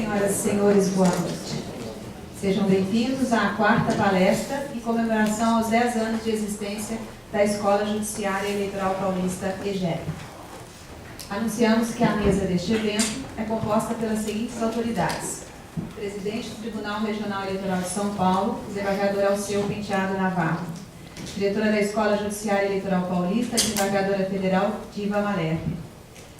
Senhoras e senhores, boa noite. Sejam bem-vindos à quarta palestra em comemoração aos 10 anos de existência da Escola Judiciária Eleitoral Paulista, EJEP. Anunciamos que a mesa deste evento é composta pelas seguintes autoridades: presidente do Tribunal Regional Eleitoral de São Paulo, desembargador Alceu Penteado Navarro; diretora da Escola Judiciária Eleitoral Paulista, desembargadora federal Diva Malherbe;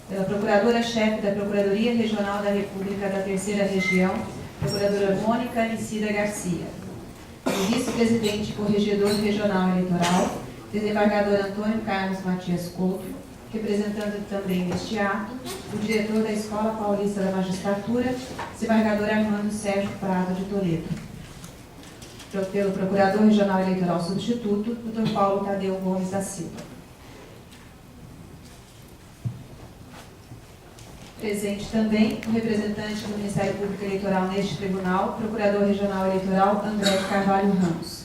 pela procuradora-chefe da Procuradoria Regional da República da Terceira Região, procuradora Mônica Anicida Garcia; o vice-presidente e corregedor regional eleitoral, desembargador Antônio Carlos Matias Couto, representando também neste ato o diretor da Escola Paulista da Magistratura, desembargador Armando Sérgio Prado de Toledo; pelo procurador regional eleitoral substituto, Dr. Paulo Tadeu Gomes da Silva. Presente também o representante do Ministério Público Eleitoral neste tribunal, Procurador Regional Eleitoral André de Carvalho Ramos.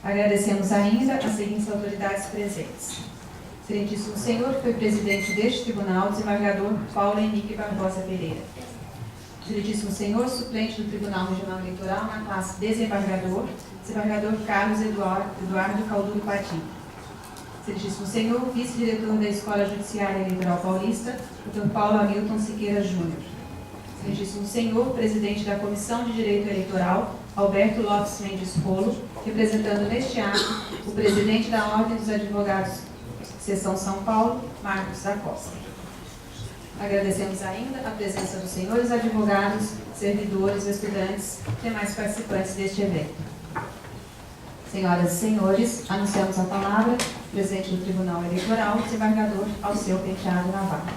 Agradecemos ainda as seguintes autoridades presentes: Excelentíssimo Senhor, que foi presidente deste tribunal, desembargador Paulo Henrique Barbosa Pereira. Excelentíssimo Senhor, suplente do Tribunal Regional Eleitoral na classe desembargador, desembargador Carlos Eduardo Calduro Padilha. Excelentíssimo Senhor, vice-diretor da Escola Judiciária Eleitoral Paulista, Dr. Paulo Hamilton Siqueira Júnior. Excelentíssimo Senhor, presidente da Comissão de Direito Eleitoral, Alberto Lopes Mendes Polo, representando neste ato o presidente da Ordem dos Advogados, Seção São Paulo, Marcos da Costa. Agradecemos ainda a presença dos senhores advogados, servidores, estudantes e demais participantes deste evento. Senhoras e senhores, anunciamos a palavra, presidente do Tribunal Eleitoral, desembargador Alceu Penteado Navarro.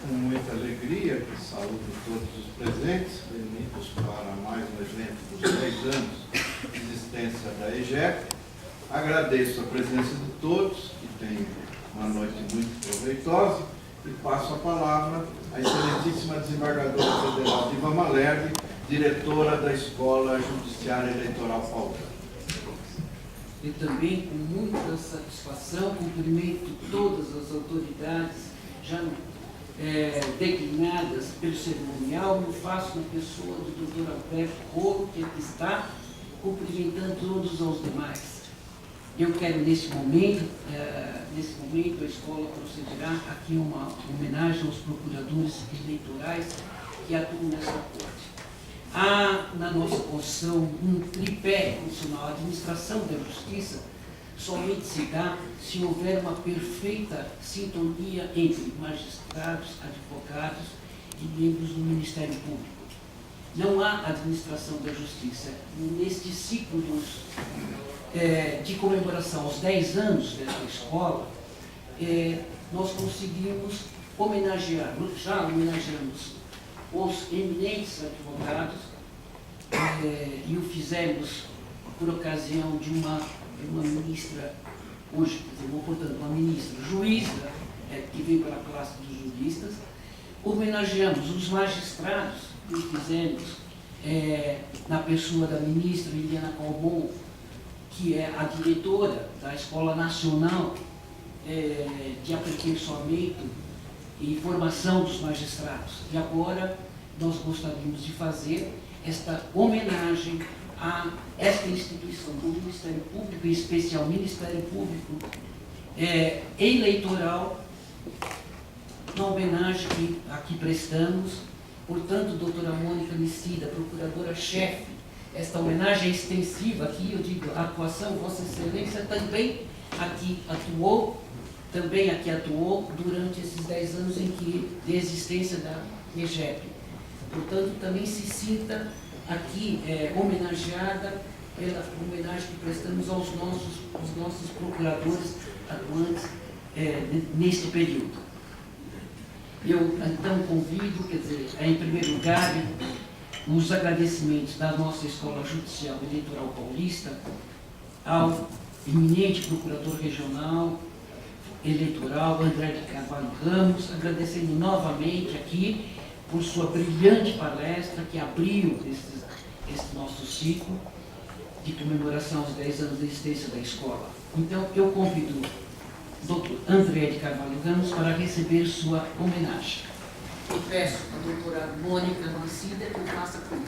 Com muita alegria que saúdo todos os presentes, reunidos para mais um evento dos 10 anos de existência da EJEP. Agradeço a presença de todos, que tenham uma noite muito proveitosa, e passo a palavra à excelentíssima desembargadora federal Diva Malherbe, diretora da Escola Judiciária Eleitoral Paulista. E também, com muita satisfação, cumprimento todas as autoridades já declinadas pelo cerimonial, e o faço na pessoa do Dr. Alberto Couto, que aqui está, cumprimentando todos os demais. Eu quero, nesse momento, a escola procederá aqui uma homenagem aos procuradores eleitorais que atuam nessa corte. Há na nossa Constituição um tripé constitucional: a administração da justiça somente se dá se houver uma perfeita sintonia entre magistrados, advogados e membros do Ministério Público. Não há administração da justiça. Neste ciclo de comemoração aos 10 anos desta escola, nós conseguimos homenagear, já homenageamos os eminentes advogados, e o fizemos por ocasião de uma ministra, hoje, portanto, uma ministra juíza, que veio para a classe dos juristas. Homenageamos os magistrados, que o fizemos na pessoa da ministra Liliana Calmon, que é a diretora da Escola Nacional de Aperfeiçoamento e Formação dos Magistrados. E agora nós gostaríamos de fazer esta homenagem a esta instituição do Ministério Público, em especial Ministério Público Eleitoral, na homenagem que aqui prestamos. Portanto, doutora Mônica Anicida, procuradora-chefe, esta homenagem é extensiva aqui, eu digo, a atuação, Vossa Excelência também aqui atuou durante esses 10 anos de existência da EJEP. Portanto, também se sinta aqui homenageada pela homenagem que prestamos aos nossos procuradores atuantes neste período. Eu, então, convido, em primeiro lugar, os agradecimentos da nossa Escola Judicial Eleitoral Paulista ao eminente Procurador Regional Eleitoral André de Carvalho Ramos, agradecendo novamente aqui por sua brilhante palestra que abriu esse nosso ciclo de comemoração aos 10 anos de existência da escola. Então, eu convido o Dr. André de Carvalho Ramos para receber sua homenagem. E peço à doutora Mônica Mancida que faça comigo.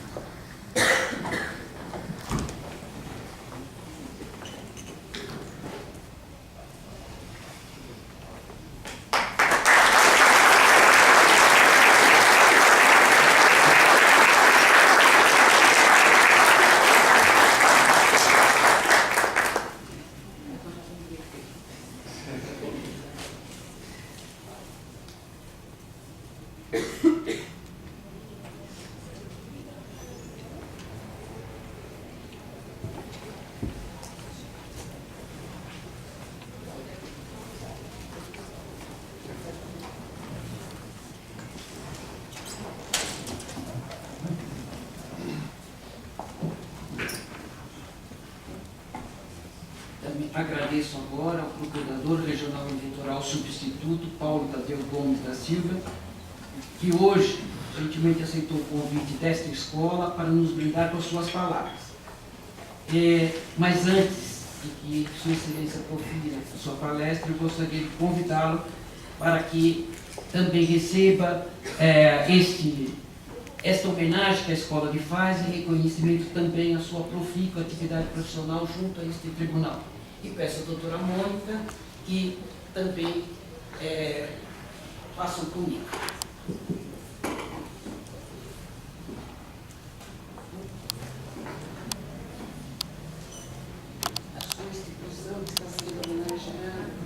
Agradeço agora ao Procurador Regional Eleitoral Substituto, Paulo Tadeu Gomes da Silva, que hoje gentilmente aceitou o convite desta escola para nos brindar com as suas palavras. Mas antes de que Sua Excelência profira a sua palestra, eu gostaria de convidá-lo para que também receba esta homenagem que a escola lhe faz e reconhecimento também à sua profícua atividade profissional junto a este tribunal. E peço à doutora Mônica que também façam comigo. A sua instituição está sendo homenageada.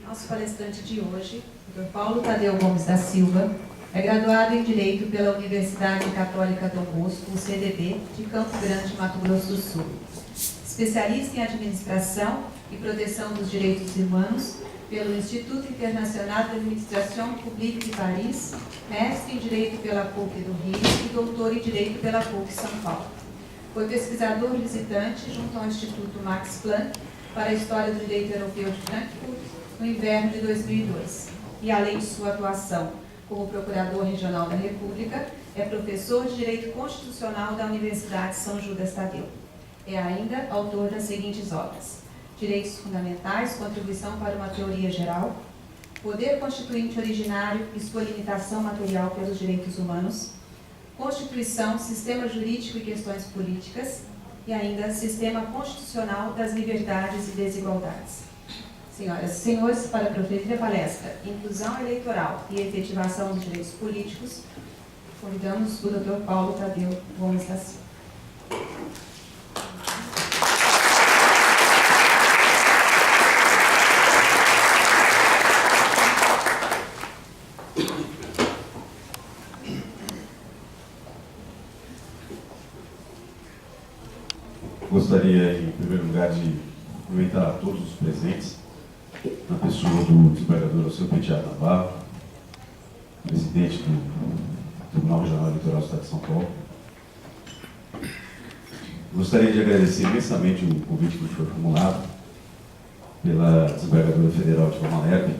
Nosso palestrante de hoje, Dr. Paulo Tadeu Gomes da Silva, é graduado em Direito pela Universidade Católica Dom Bosco, UCDB, de Campo Grande, Mato Grosso do Sul. Especialista em Administração e Proteção dos Direitos Humanos pelo Instituto Internacional de Administração Publique de Paris, mestre em Direito pela PUC do Rio e doutor em Direito pela PUC São Paulo. Foi pesquisador visitante junto ao Instituto Max Planck para a História do Direito Europeu de Frankfurt no inverno de 2002. E, além de sua atuação como Procurador Regional da República, é professor de Direito Constitucional da Universidade São Judas Tadeu. É ainda autor das seguintes obras: Direitos Fundamentais, Contribuição para uma Teoria Geral, Poder Constituinte Originário e sua Limitação Material pelos Direitos Humanos, Constituição, Sistema Jurídico e Questões Políticas, e ainda Sistema Constitucional das Liberdades e Desigualdades. Senhoras e senhores, para proferir a palestra Inclusão Eleitoral e Efetivação dos Direitos Políticos, convidamos o Dr. Paulo Tadeu Gomes da Silva. Gostaria, em primeiro lugar, de cumprimentar a todos os presentes, na pessoa do desembargador Alceu Penteado Navarro, presidente do Tribunal Regional Eleitoral do Estado de São Paulo. Gostaria de agradecer imensamente o convite que foi formulado pela desembargadora federal de Palma-Lerbe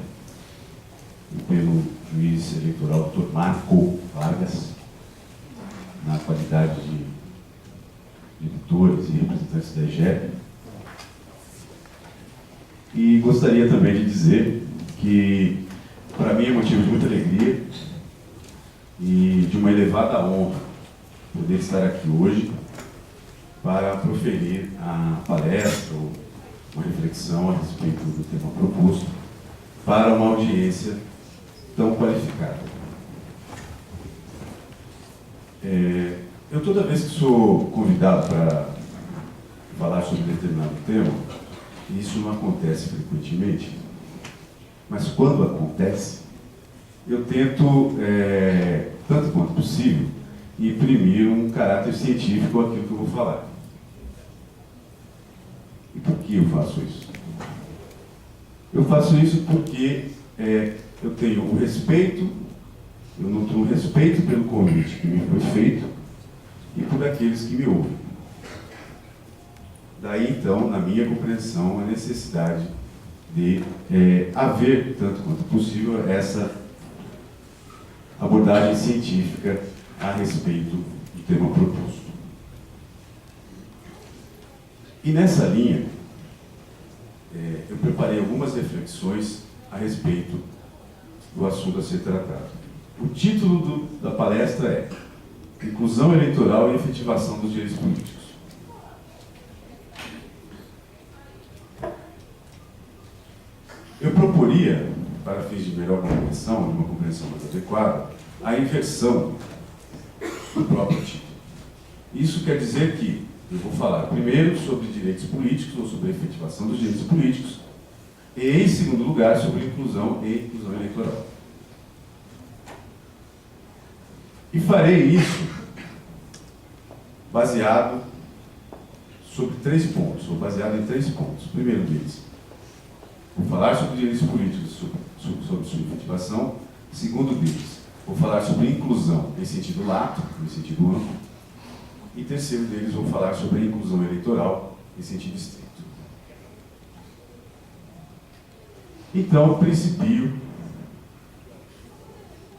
e pelo juiz eleitoral Dr. Marco Vargas, na qualidade de editores e representantes da IGEP. E gostaria também de dizer que, para mim, é motivo de muita alegria e de uma elevada honra poder estar aqui hoje para proferir a palestra ou uma reflexão a respeito do tema proposto para uma audiência tão qualificada. Eu, toda vez que sou convidado para falar sobre determinado tema, isso não acontece frequentemente, mas quando acontece, eu tento, tanto quanto possível, imprimir um caráter científico àquilo que eu vou falar. E por que eu faço isso? Eu faço isso porque eu tenho o respeito, eu nutro um respeito pelo convite que me foi feito e por aqueles que me ouvem. Daí, então, na minha compreensão, a necessidade de haver, tanto quanto possível, essa abordagem científica a respeito do tema proposto. E nessa linha, eu preparei algumas reflexões a respeito do assunto a ser tratado. O título da palestra é Inclusão Eleitoral e Efetivação dos Direitos Políticos. Eu proporia, para fins de melhor compreensão, de uma compreensão mais adequada, a inversão do próprio título. Isso quer dizer que eu vou falar primeiro sobre direitos políticos, ou sobre a efetivação dos direitos políticos, e, em segundo lugar, sobre inclusão e inclusão eleitoral. E farei isso baseado sobre 3 pontos, ou baseado em 3 pontos. O primeiro deles, vou falar sobre direitos políticos, sobre sua efetivação. O segundo deles, vou falar sobre inclusão em sentido lato, em sentido amplo. E terceiro deles, vou falar sobre a inclusão eleitoral em sentido estrito. Então, principio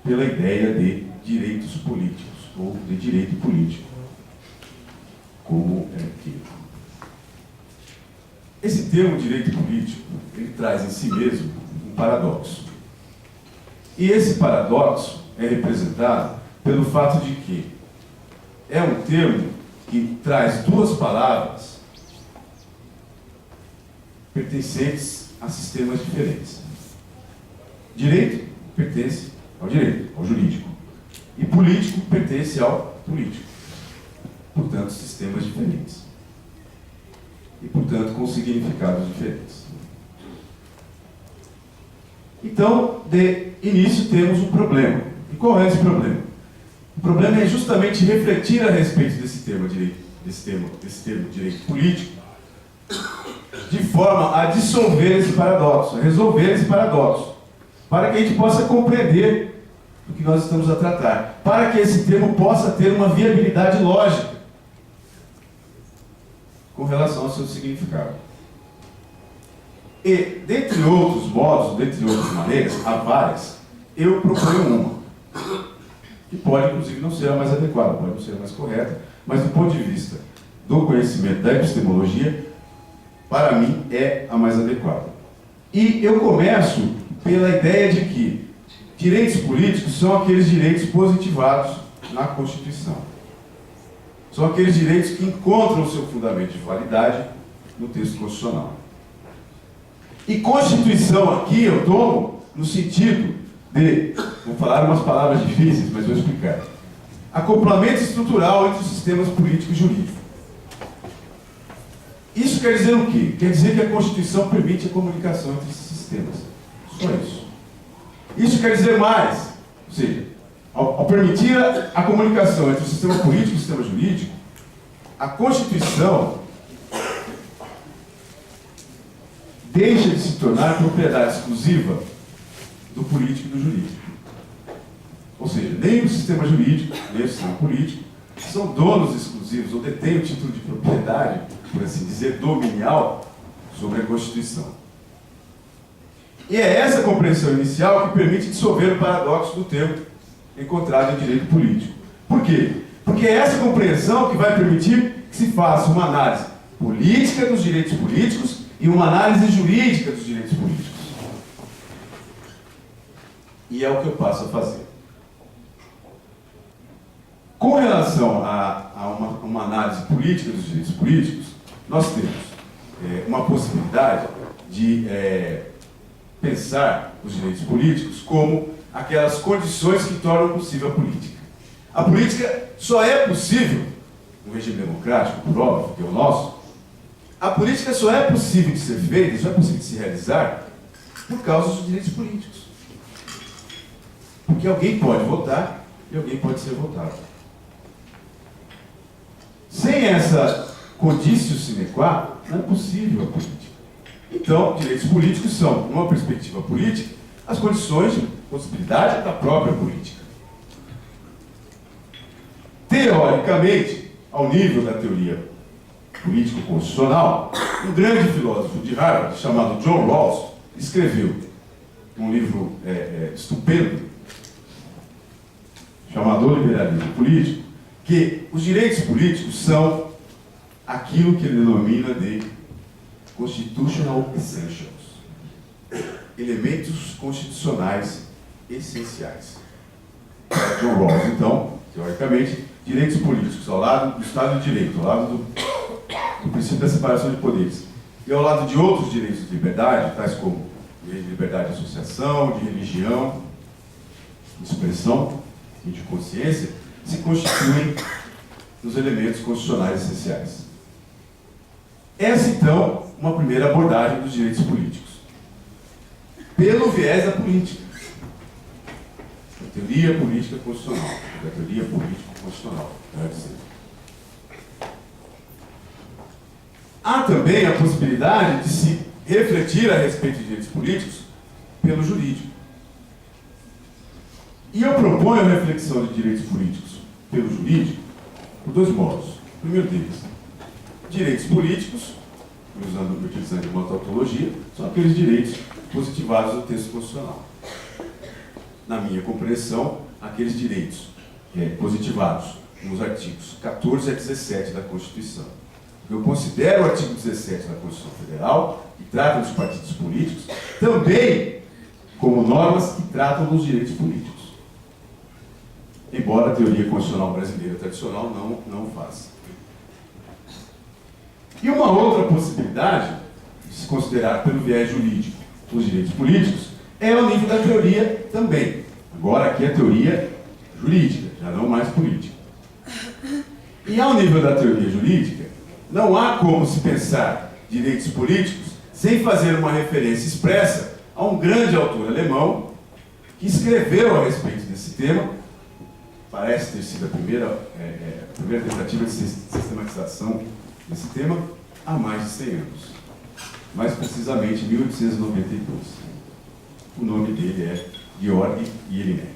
pela ideia de direitos políticos, ou de direito político, como é que. Esse termo direito político, ele traz em si mesmo um paradoxo. E esse paradoxo é representado pelo fato de que é um termo que traz 2 palavras pertencentes a sistemas diferentes. Direito pertence ao direito, ao jurídico. E político pertence ao político. Portanto, sistemas diferentes. E, portanto, com significados diferentes. Então, de início, temos um problema. E qual é esse problema? O problema é justamente refletir a respeito desse termo direito político, de forma a dissolver esse paradoxo, a resolver esse paradoxo, para que a gente possa compreender o que nós estamos a tratar, para que esse termo possa ter uma viabilidade lógica com relação ao seu significado. E, dentre outros modos, dentre outras maneiras, há várias, eu proponho uma, que pode, inclusive, não ser a mais adequada, pode não ser a mais correta, mas, do ponto de vista do conhecimento da epistemologia, para mim, é a mais adequada. E eu começo pela ideia de que direitos políticos são aqueles direitos positivados na Constituição. São aqueles direitos que encontram o seu fundamento de validade no texto constitucional. E Constituição aqui eu tomo no sentido de, vou falar umas palavras difíceis, mas vou explicar. Acoplamento estrutural entre os sistemas político e jurídico. Isso quer dizer o quê? Quer dizer que a Constituição permite a comunicação entre esses sistemas. Só isso. Isso quer dizer mais. Ou seja, ao permitir a comunicação entre o sistema político e o sistema jurídico, a Constituição deixa de se tornar propriedade exclusiva do político e do jurídico. Ou seja, nem o sistema jurídico, nem o sistema político são donos exclusivos ou detêm o título de propriedade, por assim dizer, dominial sobre a Constituição. E é essa compreensão inicial que permite dissolver o paradoxo do termo encontrado em direito político. Por quê? Porque é essa compreensão que vai permitir que se faça uma análise política dos direitos políticos e uma análise jurídica dos direitos políticos. E é o que eu passo a fazer. Com relação a uma análise política dos direitos políticos, nós temos uma possibilidade de pensar os direitos políticos como aquelas condições que tornam possível a política. A política só é possível, no regime democrático, por óbvio, que é o nosso, a política só é possível de ser feita, só é possível de se realizar por causa dos direitos políticos. Porque alguém pode votar e alguém pode ser votado. Sem essa conditio sine qua, não é possível a política. Então, direitos políticos são, numa perspectiva política, as condições de possibilidade da própria política. Teoricamente, ao nível da teoria político-constitucional, um grande filósofo de Harvard, chamado John Rawls, escreveu um livro estupendo, chamado O Liberalismo Político, que os direitos políticos são aquilo que ele denomina de constitutional essentials, elementos constitucionais essenciais. John Rawls, então, teoricamente, direitos políticos ao lado do Estado de Direito, ao lado do princípio da separação de poderes, e ao lado de outros direitos de liberdade, tais como liberdade de associação, de religião, de expressão e de consciência, se constituem nos elementos constitucionais essenciais. Essa, então, uma primeira abordagem dos direitos políticos, pelo viés da política, da teoria política constitucional, da teoria político-constitucional, quero dizer. Há também a possibilidade de se refletir a respeito de direitos políticos pelo jurídico. E eu proponho a reflexão de direitos políticos pelo jurídico por dois modos. O primeiro deles, direitos políticos, utilizando uma tautologia, são aqueles direitos positivados no texto constitucional. Na minha compreensão, aqueles direitos positivados nos artigos 14 a 17 da Constituição. Eu considero o artigo 17 da Constituição Federal, que trata dos partidos políticos, também como normas que tratam dos direitos políticos. Embora a teoria constitucional brasileira tradicional não faça. E uma outra possibilidade de se considerar pelo viés jurídico os direitos políticos é ao nível da teoria também. Agora aqui é teoria jurídica, já não mais política. E ao nível da teoria jurídica, não há como se pensar direitos políticos sem fazer uma referência expressa a um grande autor alemão que escreveu a respeito desse tema. Parece ter sido a primeira tentativa de sistematização desse tema há mais de 100 anos. Mais precisamente, em 1892. O nome dele é Georg Jelinek,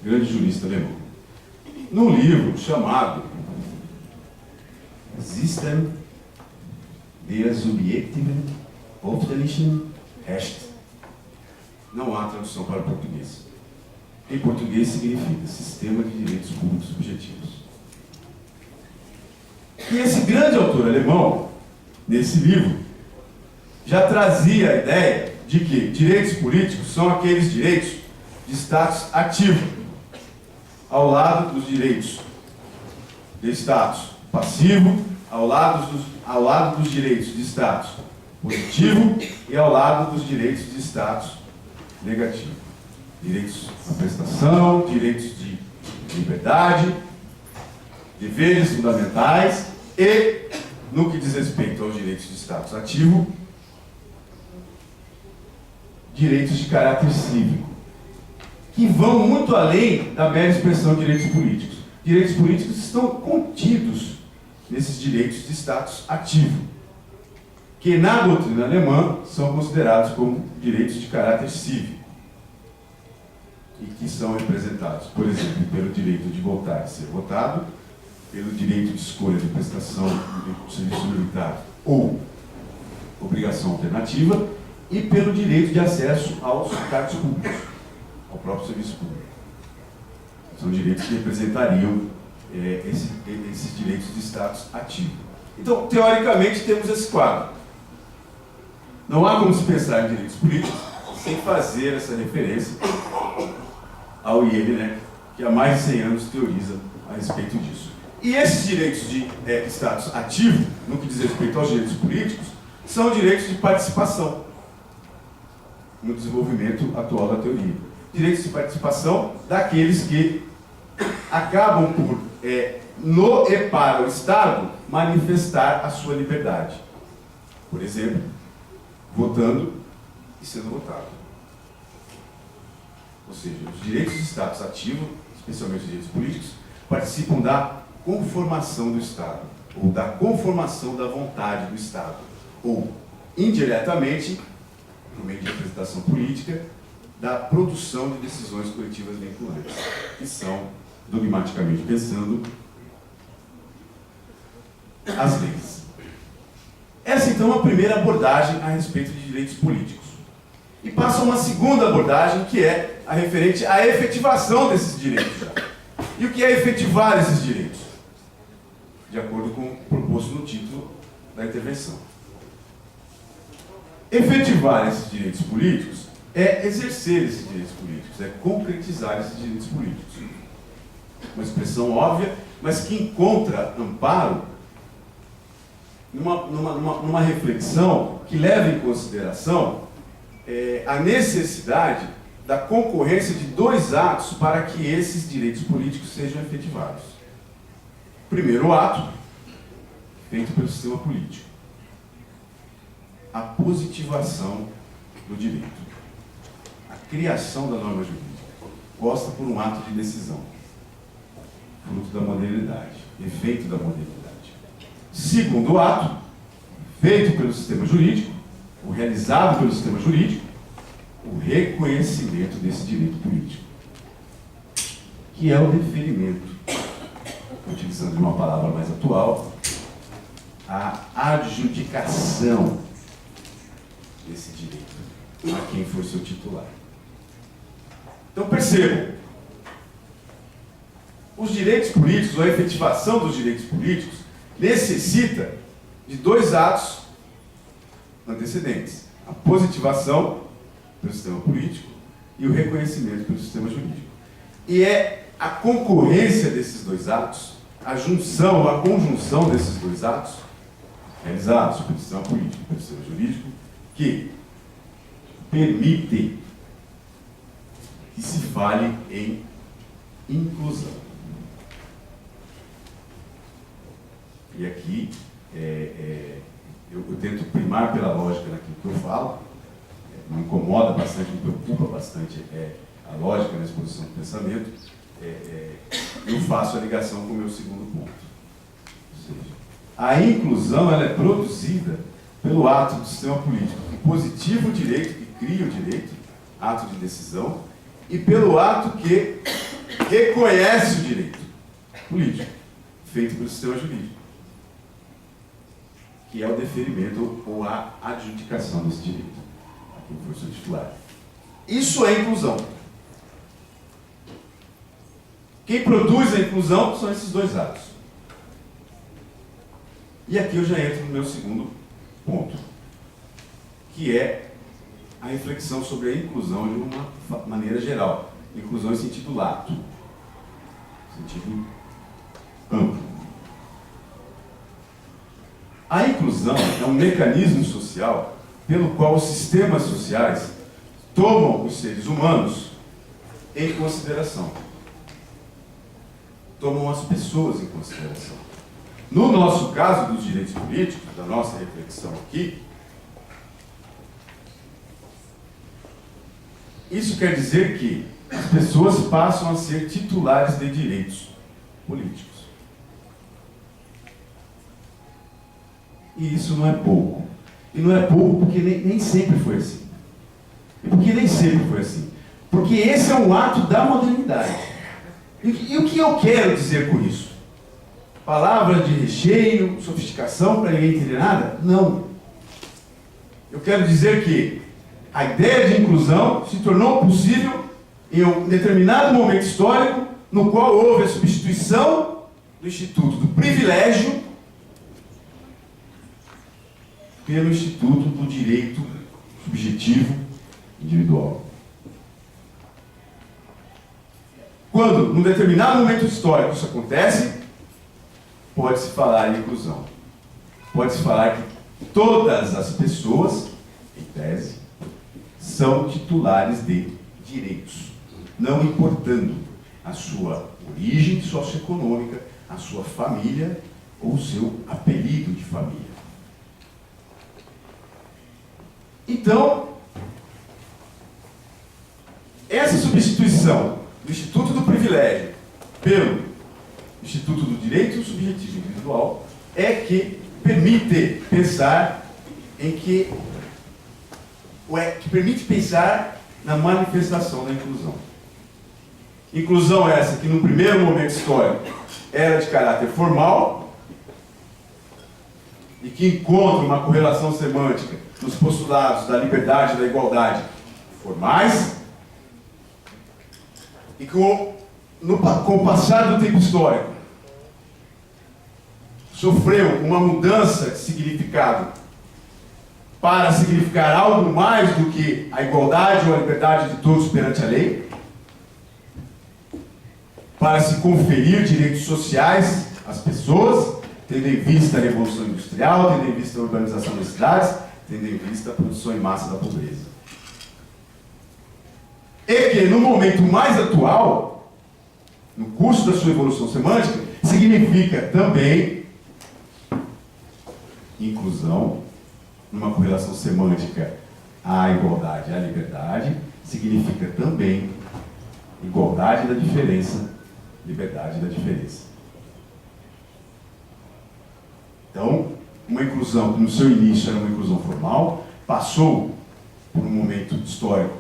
grande jurista alemão. Num livro chamado System der subjektiven öffentlichen Rechte, não há tradução para o português. Em português significa Sistema de Direitos Públicos Subjetivos. E esse grande autor alemão, nesse livro, já trazia a ideia de que direitos políticos são aqueles direitos de status ativo, ao lado dos direitos de status passivo, ao lado dos direitos de status positivo e ao lado dos direitos de status negativo. Direitos à prestação, direitos de liberdade, deveres fundamentais e, no que diz respeito aos direitos de status ativo, direitos de caráter cívico, que vão muito além da mera expressão de direitos políticos. Direitos políticos estão contidos nesses direitos de status ativo, que na doutrina alemã são considerados como direitos de caráter cívico, e que são representados, por exemplo, pelo direito de votar e ser votado, pelo direito de escolha de prestação de serviço militar ou obrigação alternativa, e pelo direito de acesso aos cargos públicos, ao próprio serviço público. São direitos que representariam esses direitos de status ativo. Então, teoricamente, temos esse quadro. Não há como se pensar em direitos políticos sem fazer essa referência ao Jelinek, que há mais de 100 anos teoriza a respeito disso. E esses direitos de status ativo, no que diz respeito aos direitos políticos, são direitos de participação no desenvolvimento atual da teoria. Direitos de participação daqueles que acabam por, no e para o Estado, manifestar a sua liberdade. Por exemplo, votando e sendo votado. Ou seja, os direitos de status ativo, especialmente os direitos políticos, participam da conformação do Estado, ou da conformação da vontade do Estado, ou indiretamente, por meio de representação política, da produção de decisões coletivas vinculantes, que são, dogmaticamente pensando, as leis. Essa, então, é a primeira abordagem a respeito de direitos políticos. E passa uma segunda abordagem, que é a referente à efetivação desses direitos. E o que é efetivar esses direitos? De acordo com o proposto no título da intervenção. Efetivar esses direitos políticos é exercer esses direitos políticos, é concretizar esses direitos políticos. Uma expressão óbvia, mas que encontra amparo numa reflexão que leva em consideração a necessidade da concorrência de dois atos para que esses direitos políticos sejam efetivados. Primeiro ato, feito pelo sistema político. A positivação do direito. A criação da norma jurídica. Posta por um ato de decisão. Fruto da modernidade. Efeito da modernidade. Segundo ato, feito pelo sistema jurídico, ou realizado pelo sistema jurídico, o reconhecimento desse direito político, que é o deferimento, utilizando uma palavra mais atual, a adjudicação desse direito a quem for seu titular. Então percebam, os direitos políticos, ou a efetivação dos direitos políticos, necessita de dois atos antecedentes: a positivação pelo sistema político e o reconhecimento pelo sistema jurídico. E é a concorrência desses dois atos, a junção, a conjunção desses dois atos, realizados pelo sistema político e pelo sistema jurídico, que permite que se fale em inclusão. E aqui eu tento primar pela lógica naquilo que eu falo, me incomoda bastante, me preocupa bastante a lógica na exposição do pensamento, eu faço a ligação com o meu segundo ponto. Ou seja, a inclusão ela é produzida pelo ato do sistema político que positiva o direito, que cria o direito, ato de decisão, e pelo ato que reconhece o direito político, feito pelo sistema jurídico, que é o deferimento ou a adjudicação desse direito a quem for seu titular. Isso é inclusão. Quem produz a inclusão são esses dois atos. E aqui eu já entro no meu segundo ponto, que é a reflexão sobre a inclusão de uma maneira geral. Inclusão em sentido lato, sentido amplo. A inclusão é um mecanismo social pelo qual os sistemas sociais tomam os seres humanos em consideração. Tomam as pessoas em consideração. No nosso caso dos direitos políticos, da nossa reflexão aqui, isso quer dizer que as pessoas passam a ser titulares de direitos políticos. E isso não é pouco. E não é pouco porque nem sempre foi assim. E por que nem sempre foi assim? Porque esse é um ato da modernidade. E o que eu quero dizer com isso? Palavra de recheio, sofisticação para ninguém entender nada? Não. Eu quero dizer que a ideia de inclusão se tornou possível em um determinado momento histórico no qual houve a substituição do instituto do privilégio pelo instituto do direito subjetivo individual. Quando, num determinado momento histórico, isso acontece, pode-se falar em inclusão. Pode-se falar que todas as pessoas, em tese, são titulares de direitos, não importando a sua origem socioeconômica, a sua família ou o seu apelido de família. Então, essa substituição do Instituto do Privilégio pelo Instituto do Direito Subjetivo Individual é que permite pensar em que permite pensar na manifestação da inclusão. Inclusão essa que, no primeiro momento histórico, era de caráter formal e que encontra uma correlação semântica nos postulados da liberdade e da igualdade formais, e com o passar do tempo histórico sofreu uma mudança de significado para significar algo mais do que a igualdade ou a liberdade de todos perante a lei, para se conferir direitos sociais às pessoas, tendo em vista a revolução industrial, tendo em vista a urbanização das cidades, tendo em vista a produção em massa da pobreza. E que, no momento mais atual, no curso da sua evolução semântica, significa também inclusão, numa correlação semântica à igualdade e à liberdade, significa também igualdade da diferença, liberdade da diferença. Então, uma inclusão que no seu início era uma inclusão formal, passou por um momento histórico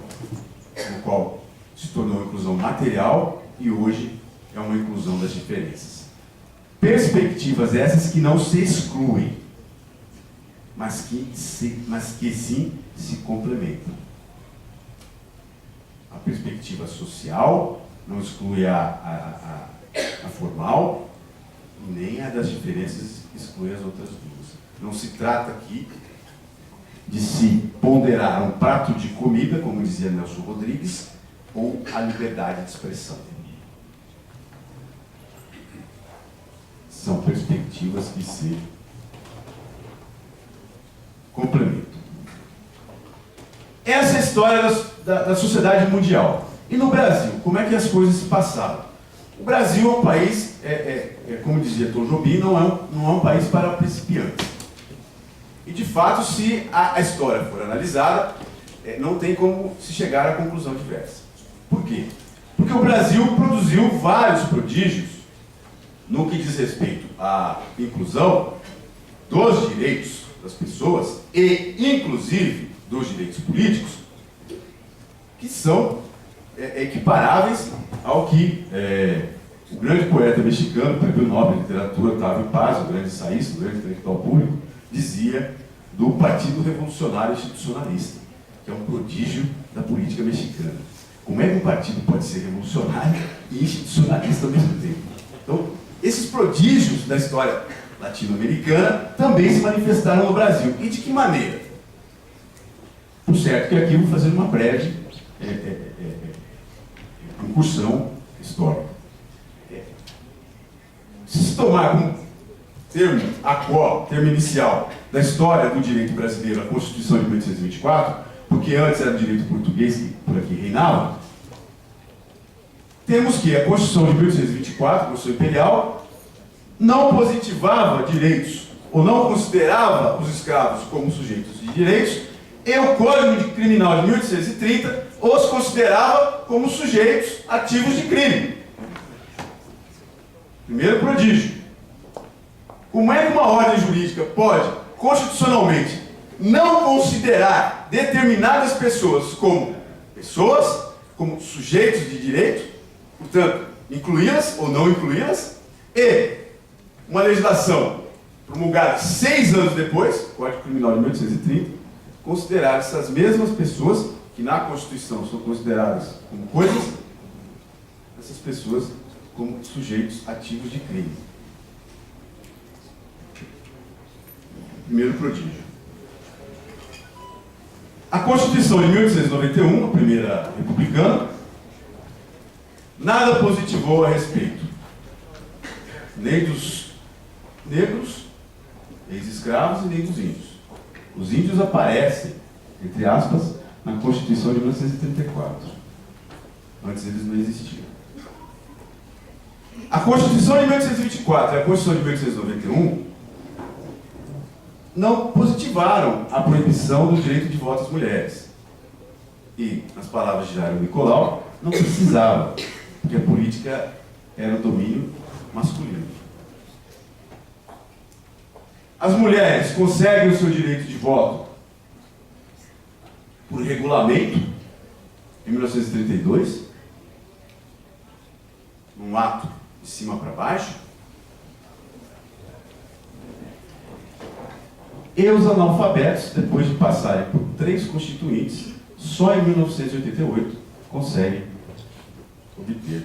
no qual se tornou uma inclusão material e hoje é uma inclusão das diferenças. Perspectivas essas que não se excluem, mas que sim se complementam. A perspectiva social não exclui a formal, e nem a das diferenças exclui as outras duas. Não se trata aqui de se ponderar um prato de comida, como dizia Nelson Rodrigues, ou a liberdade de expressão. São perspectivas que se complementam. Essa é a história da sociedade mundial. E no Brasil, como é que as coisas se passaram? O Brasil é um país, como dizia Tom Jobim, não é um país para principiantes. E, de fato, se a história for analisada, não tem como se chegar à conclusão diversa. Por quê? Porque o Brasil produziu vários prodígios no que diz respeito à inclusão dos direitos das pessoas e, inclusive, dos direitos políticos, que são equiparáveis ao que o grande poeta mexicano, Prêmio Nobel de Literatura, Octavio Paz, o grande ensaísta, o grande intelectual público, dizia do Partido Revolucionário Institucionalista, que é um prodígio da política mexicana. Como é que um partido pode ser revolucionário e institucionalista ao mesmo tempo? Então, esses prodígios da história latino-americana também se manifestaram no Brasil. E de que maneira? Por certo que aqui eu vou fazer uma breve incursão histórica. Se tomar como termo inicial da história do direito brasileiro, a Constituição de 1824, porque antes era o direito português que por aqui reinava, temos que a Constituição de 1824, a Constituição Imperial, não positivava direitos, ou não considerava os escravos como sujeitos de direitos, e o Código Criminal de 1830 os considerava como sujeitos ativos de crime. Primeiro prodígio. Como é que uma ordem jurídica pode, constitucionalmente, não considerar determinadas pessoas, como sujeitos de direito, portanto, incluí-las ou não incluí-las, e uma legislação promulgada 6 anos depois, Código Criminal de 1830, considerar essas mesmas pessoas, que na Constituição são consideradas como coisas, essas pessoas como sujeitos ativos de crime. Primeiro prodígio. A Constituição de 1891, a primeira republicana, nada positivou a respeito, nem dos negros, ex-escravos, e nem dos índios. Os índios aparecem, entre aspas, na Constituição de 1934. Antes eles não existiam. A Constituição de 1824 e a Constituição de 1891 não positivaram a proibição do direito de voto às mulheres. E, nas palavras de Jairo Nicolau, não precisava, porque a política era o domínio masculino. As mulheres conseguem o seu direito de voto por regulamento, em 1932, num ato de cima para baixo, e os analfabetos, depois de passarem por 3 constituintes, só em 1988 conseguem obter